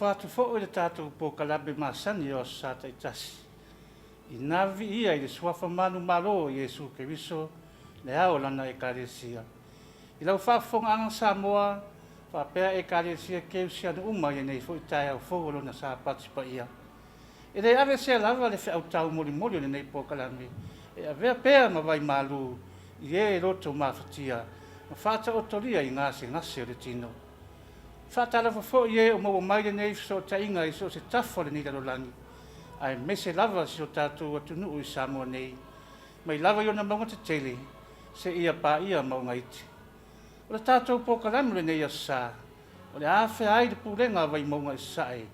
fatu fo le tatu po kalabe masani o sata itasi. Ina Vivii le suafa manu malo Yesu Keriso le ao lana ekalesia. Ila ufafonga anga Samoa fa pea ekalesia keusia no uma ye nei fo itai au fogolo na sa patisipa ia. Ele ave se lava le fe autau moli moli nei po kalame. E ave pea ma vai malu ie roto mafatia. Ma fata otoria i ngase ngase o le tino. Fata la fo ie o mo mai le nei so tainga i so se tafo le ni la langi. Ai mese lava si o tatu atu nuu i Samoa nei. Mai lava yo na maunga te tele, se ia pa ia maunga iti. O le tatu po kalamu le nei asa, o le awhi ai le purenga vai maunga i sae.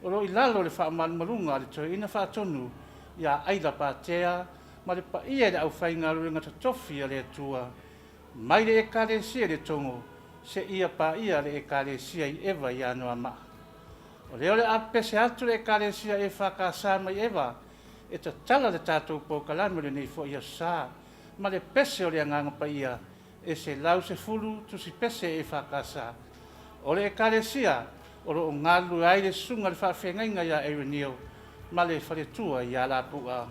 O lo i lalo le wha manu marunga le toi ina wha tonu, ia aila pa tea, ma le pa ia le au whainga luenga ta tofi a le atua. Mai le ekalesia le tongo, se ia pa ia le ekalesia i ewa i anoa maa. O leo le apese atu le ekalesia EFKS mai ewa, e ta tala le tātou po kalame le nei fo ia sa, ma le pese o le anganga pa ia, e se lau se fulu tu si pese EFKS. O le ekalesia, o lo ngalu ai le sunga le whawhengainga ia e renio, ma le wharetua ia la pua.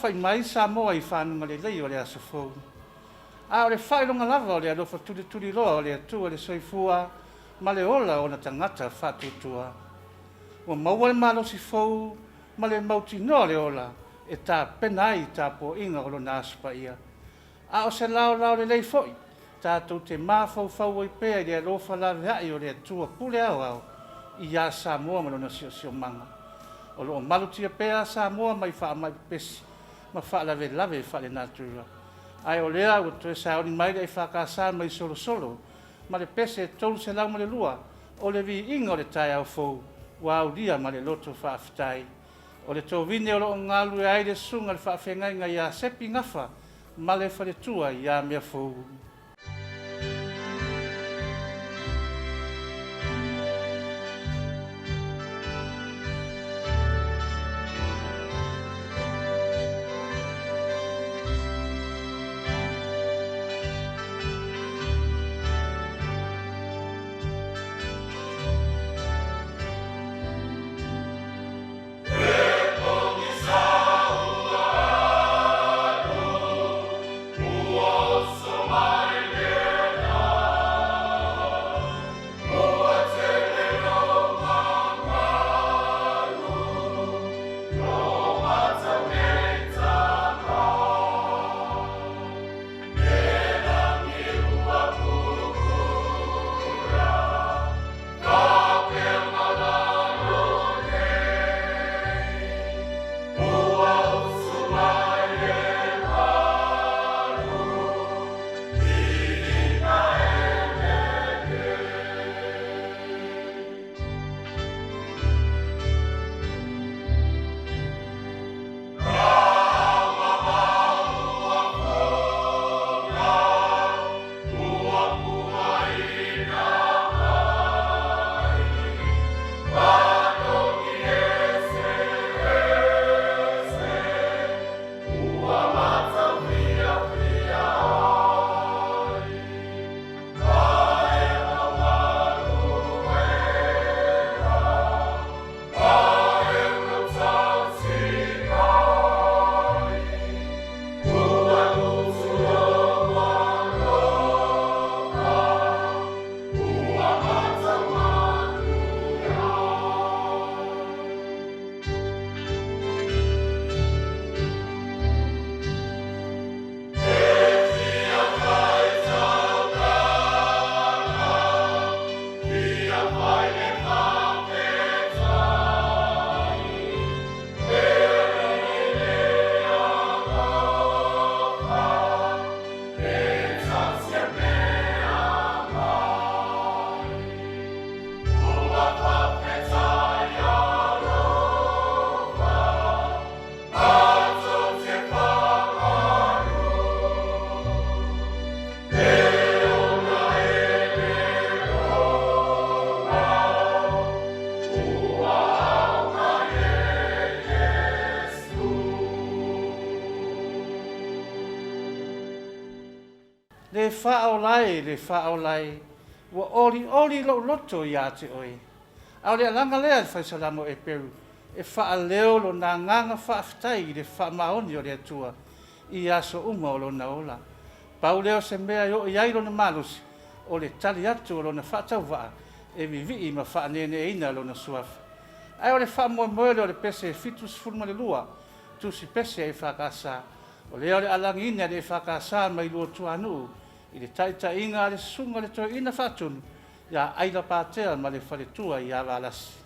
fai mai Samoa i whanunga le lei o le aso fōu. A o le whailonga lava o le alofa turi loa o le atua le soifua ma le ola o na tangata whatutua. O maua le malo si fōu ma le mauti no le ola e tā penai tā po inga o lo nāspa ia. A o se lao le lei foi, tātou te māwhau i pēa i le alofa la veai o le atua pule au i a Samoa ma lona sio manga. O lo malutia pēa Samoa mai wha mai pesi, ma wha lave wha le natura. Ai o lea o to e saoni mai le whakasa mai solo, ma le pese e tolu se lau ma le lua, o le vi inga o le tai au fou, wa au dia ma le loto whaafitai. O le tō vine o lo ngalu e aile sunga le whaafengai ngai a sepi ngafa, ma le whale tua i a mea fou. Le whaaolai, wa oli lo loto i ate oi. Au le alanga lea fai salamo e peru, e whaaleo lo na nganga whaafitai i le whaamaoni o le atua, i aso uma o lo na ola. Pau leo se mea yo i airo na malusi, o le tali atu o lo na whaatau waa, e Vivii ma whaanene ina lo na suafa. Ai o le whaamoe o le pese e fitus fulma le lua, tu si pese e whakasa, o leo le alangina le whakasa mai lua tuanu, i le taita inga le sunga le toi ina whatunu, ia aila pātea ma le whaletua i a walasi.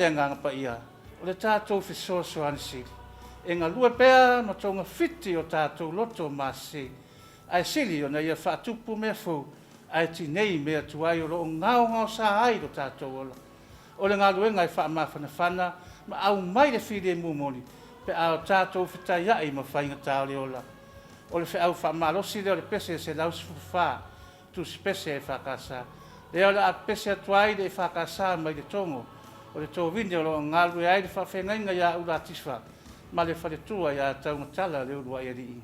le nganga pa ia. O le tātou fisoso ansi. E ngā lua pēa ma tonga fiti o tātou loto māsi. Ai sili o na ia whaatupu mea fau. Ai ti nei mea tuai o lo ngao sa ai do tātou ola. O le ngā luenga i whaamawhanawhana ma au mai le while mumoni. Pe au tātou whitai ai ma whainga tāo le ola. O le whiau whaamalosi leo le pese se lausi fuwha. Tu spese e whakasa. Leo le a pese atuai le whakasa mai le tongo. O le tō vini o lo ngālu e ai le whawhengainga ia ura tiswa. Ma le wharetua ia taungatala le urua e rii.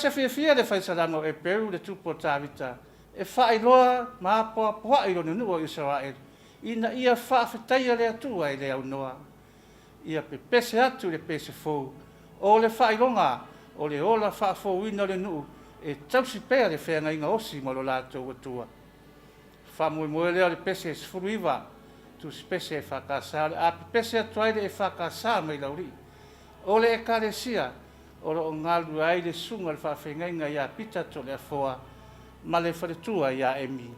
se fia le fai salamo e peru le tupo tavita e fai loa ma poa i lonu o Israel ina ia whaafetaia le atua i le au noa. Ia pe pese atu le pese fou. O le whailonga, o le ola whaafou ina le nuu, e tausi pēr le whenga inga osi mo lo lātou atua. Whamui moe leo le pese e sfuruiva, tu pese e whakasa, le api pese atuaile e whakasa mai lauri. O le e karesia, o lo ngalu ai le sunga le whaafenga inga ia pita to le afoa, ma le wharetua ia emi.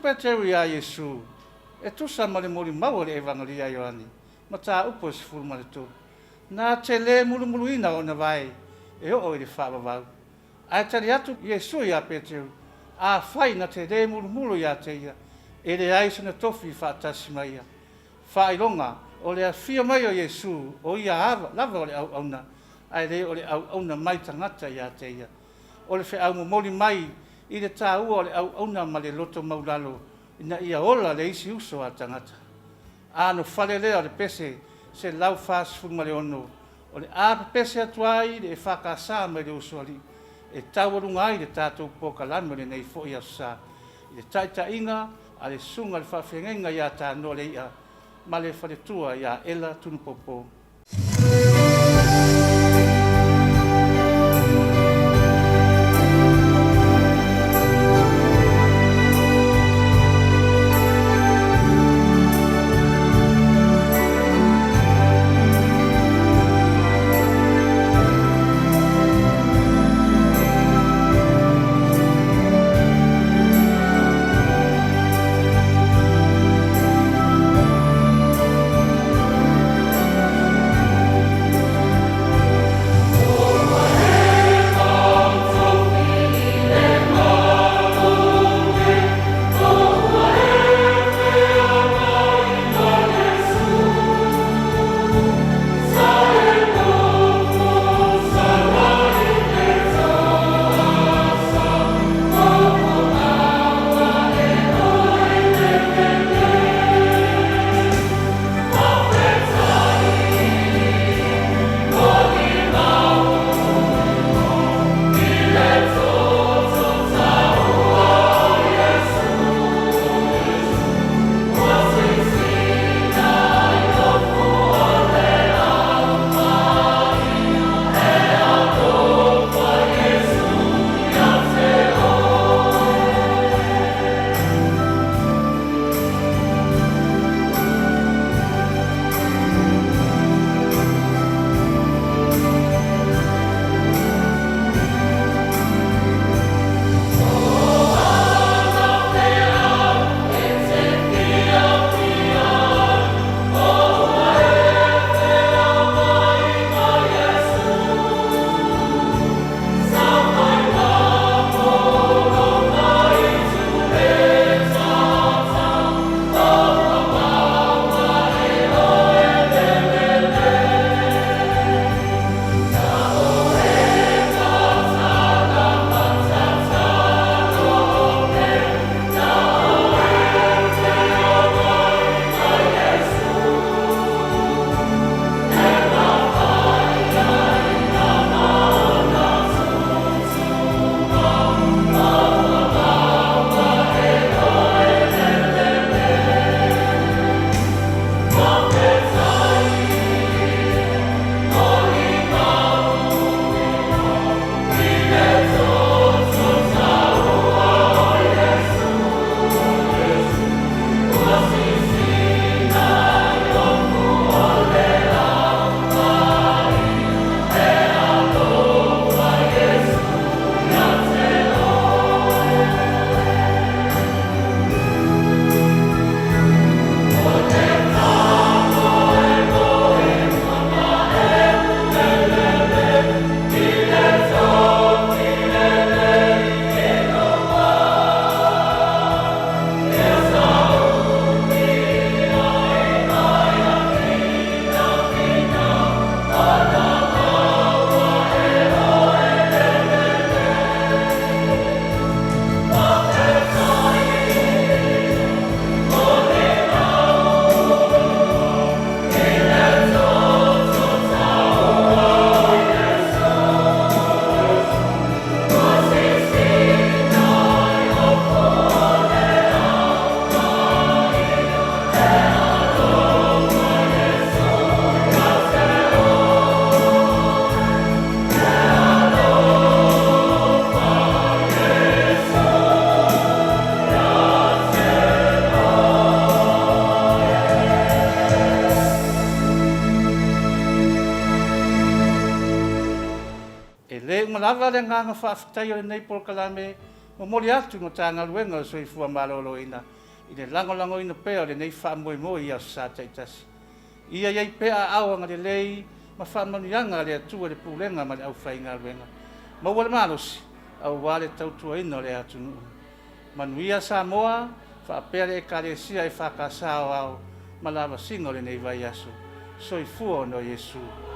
Petru ia Yesu, e tusa ma le mori mau le evangelia Ioani, ma tā upo si furu ma le tō. Nā te le mulu ina o na vai, e o i le whaavavau. Ai tari atu Yesu ia Petru, a whai na te le mulu ia te ia, e le aisa na tofi whaatasi mai ia. Whailonga, o le a fia mai o Yesu, o ia ava, lava o le au auna, ai le o le au auna mai tangata ia te ia. O le whi au moli mai, i le tā ua o le au auna ma le loto maulalo, ina ia ola le isi uso a tangata. Ano whale lea le pese, se lau whaasifuru ma le ono, o le ape pese atuai le e whakasa mai le uso ali, e tauarunga ai le tātou pokalan ma le nei fo ia sa, i le taita inga, a le sunga le whawhengenga ia tā no le ia, ma le whaletua ia ela tunupopo. lava le nganga whaafitai o le nei polokalame, mo mori atu no tanga luenga o soifua malolo ina. I le lango ina pea o le nei whaamoe i au sa taitasi. Ia iai pea au anga le lei, ma whaamanuianga le atua le pulenga ma le au whainga luenga. Ma wale manosi, au wale tautua ina o le atunu. Manuia Samoa, whaapea le ekalesia e whakasao au, ma lava singo le nei vai aso. Soifua no Yesu.